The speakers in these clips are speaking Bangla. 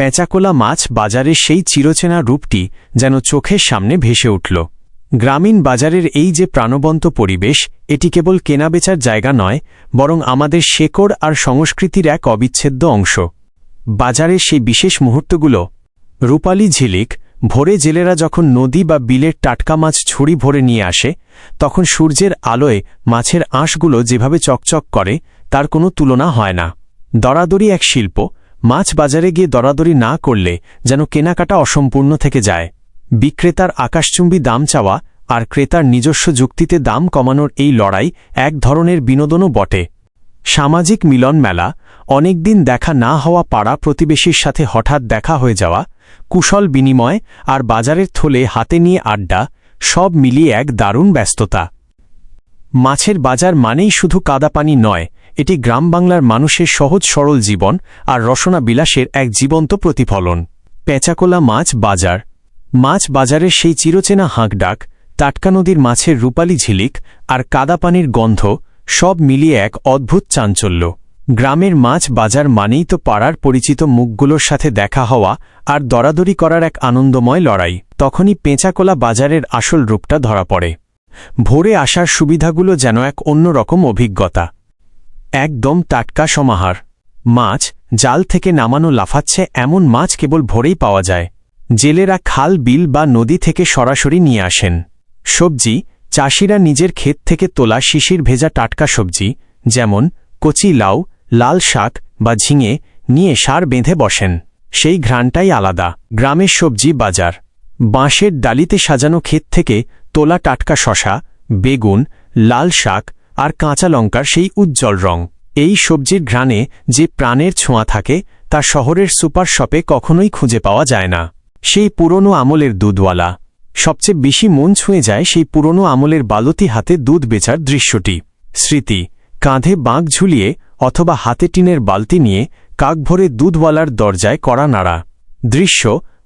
পেঁচাকোলা মাছ বাজারের সেই চিরচেনা রূপটি যেন চোখের সামনে ভেসে উঠল। গ্রামীণ বাজারের এই যে প্রাণবন্ত পরিবেশ, এটি কেবল কেনাবেচার জায়গা নয়, বরং আমাদের শেকড় আর সংস্কৃতির এক অবিচ্ছেদ্য অংশ। বাজারের সেই বিশেষ মুহূর্তগুলো, রূপালী ঝিলিক, ভোরে জেলেরা যখন নদী বা বিলের টাটকা মাছ ঝুড়ি ভরে নিয়ে আসে, তখন সূর্যের আলোয় মাছের আঁশগুলো যেভাবে চকচক করে তার কোনো তুলনা হয় না। দরাদরি এক শিল্প, মাছ বাজারে গিয়ে দরাদরি না করলে যেন কেনাকাটা অসম্পূর্ণ থেকে যায়। বিক্রেতার আকাশচুম্বী দাম চাওয়া আর ক্রেতার নিজস্ব যুক্তিতে দাম কমানোর এই লড়াই এক ধরনের বিনোদনও বটে। সামাজিক মিলন মেলা, অনেকদিন দেখা না হওয়া পাড়া প্রতিবেশীর সাথে হঠাৎ দেখা হয়ে যাওয়া, কুশল বিনিময় আর বাজারের থলে হাতে নিয়ে আড্ডা, সব মিলিয়ে এক দারুণ ব্যস্ততা। মাছের বাজার মানেই শুধু কাদাপানি নয়, এটি গ্রাম বাংলার মানুষের সহজ সরল জীবন আর রসনা বিলাসের এক জীবন্ত প্রতিফলন। পেঁচাকোলা মাছ বাজার। মাছ বাজারের সেই চিরচেনা হাঁকডাক, টাটকা নদীর মাছের রূপালী ঝিলিক আর কাদাপানির গন্ধ, সব মিলিয়ে এক অদ্ভুত চাঞ্চল্য। গ্রামের মাছ বাজার মানেই তো পাড়ার পরিচিত মুখগুলোর সাথে দেখা হওয়া আর দরাদরি করার এক আনন্দময় লড়াই। তখনই পেঁচাকোলা বাজারের আসল রূপটা ধরা পড়ে। ভোরে আসার সুবিধাগুলো যেন এক অন্যরকম অভিজ্ঞতা। একদম টাটকা সমাহার। মাছ জাল থেকে নামানো লাফাচ্ছে এমন মাছ কেবল ভোরেই পাওয়া যায়। জেলেরা খাল বিল বা নদী থেকে সরাসরি নিয়ে আসেন। সবজি, চাষিরা নিজের ক্ষেত থেকে তোলা শিশির ভেজা টাটকা সবজি, যেমন কচি লাউ, লাল শাক বা ঝিঙে নিয়ে সার বেঁধে বসেন। সেই ঘ্রাণটাই আলাদা। গ্রামের সবজি বাজার। বাঁশের ডালিতে সাজানো ক্ষেত থেকে তোলা টাটকা শশা, বেগুন, লাল শাক আর কাঁচা লঙ্কার সেই উজ্জ্বল রং। এই সবজির ঘ্রাণে যে প্রাণের ছোঁয়া থাকে, তা শহরের সুপার শপে কখনোই খুঁজে পাওয়া যায় না। সেই পুরনো আমলের দুধওয়ালা। সবচেয়ে বেশি মন ছুঁয়ে যায় সেই পুরনো আমলের বালতি হাতে দুধ বেচার দৃশ্যটি। স্মৃতি, কাঁধে বাঁক ঝুলিয়ে অথবা হাতে টিনের বালতি নিয়ে কাক ভরে দুধওয়ালার দরজায় কড়া নাড়া। দৃশ্য,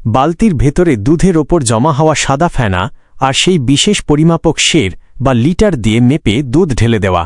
বালতির ভেতরে দুধের ওপর জমা হওয়া সাদা ফেনা আর সেই বিশেষ পরিমাপক সের বা লিটার দিয়ে মেপে দুধ ঢেলে দেওয়া।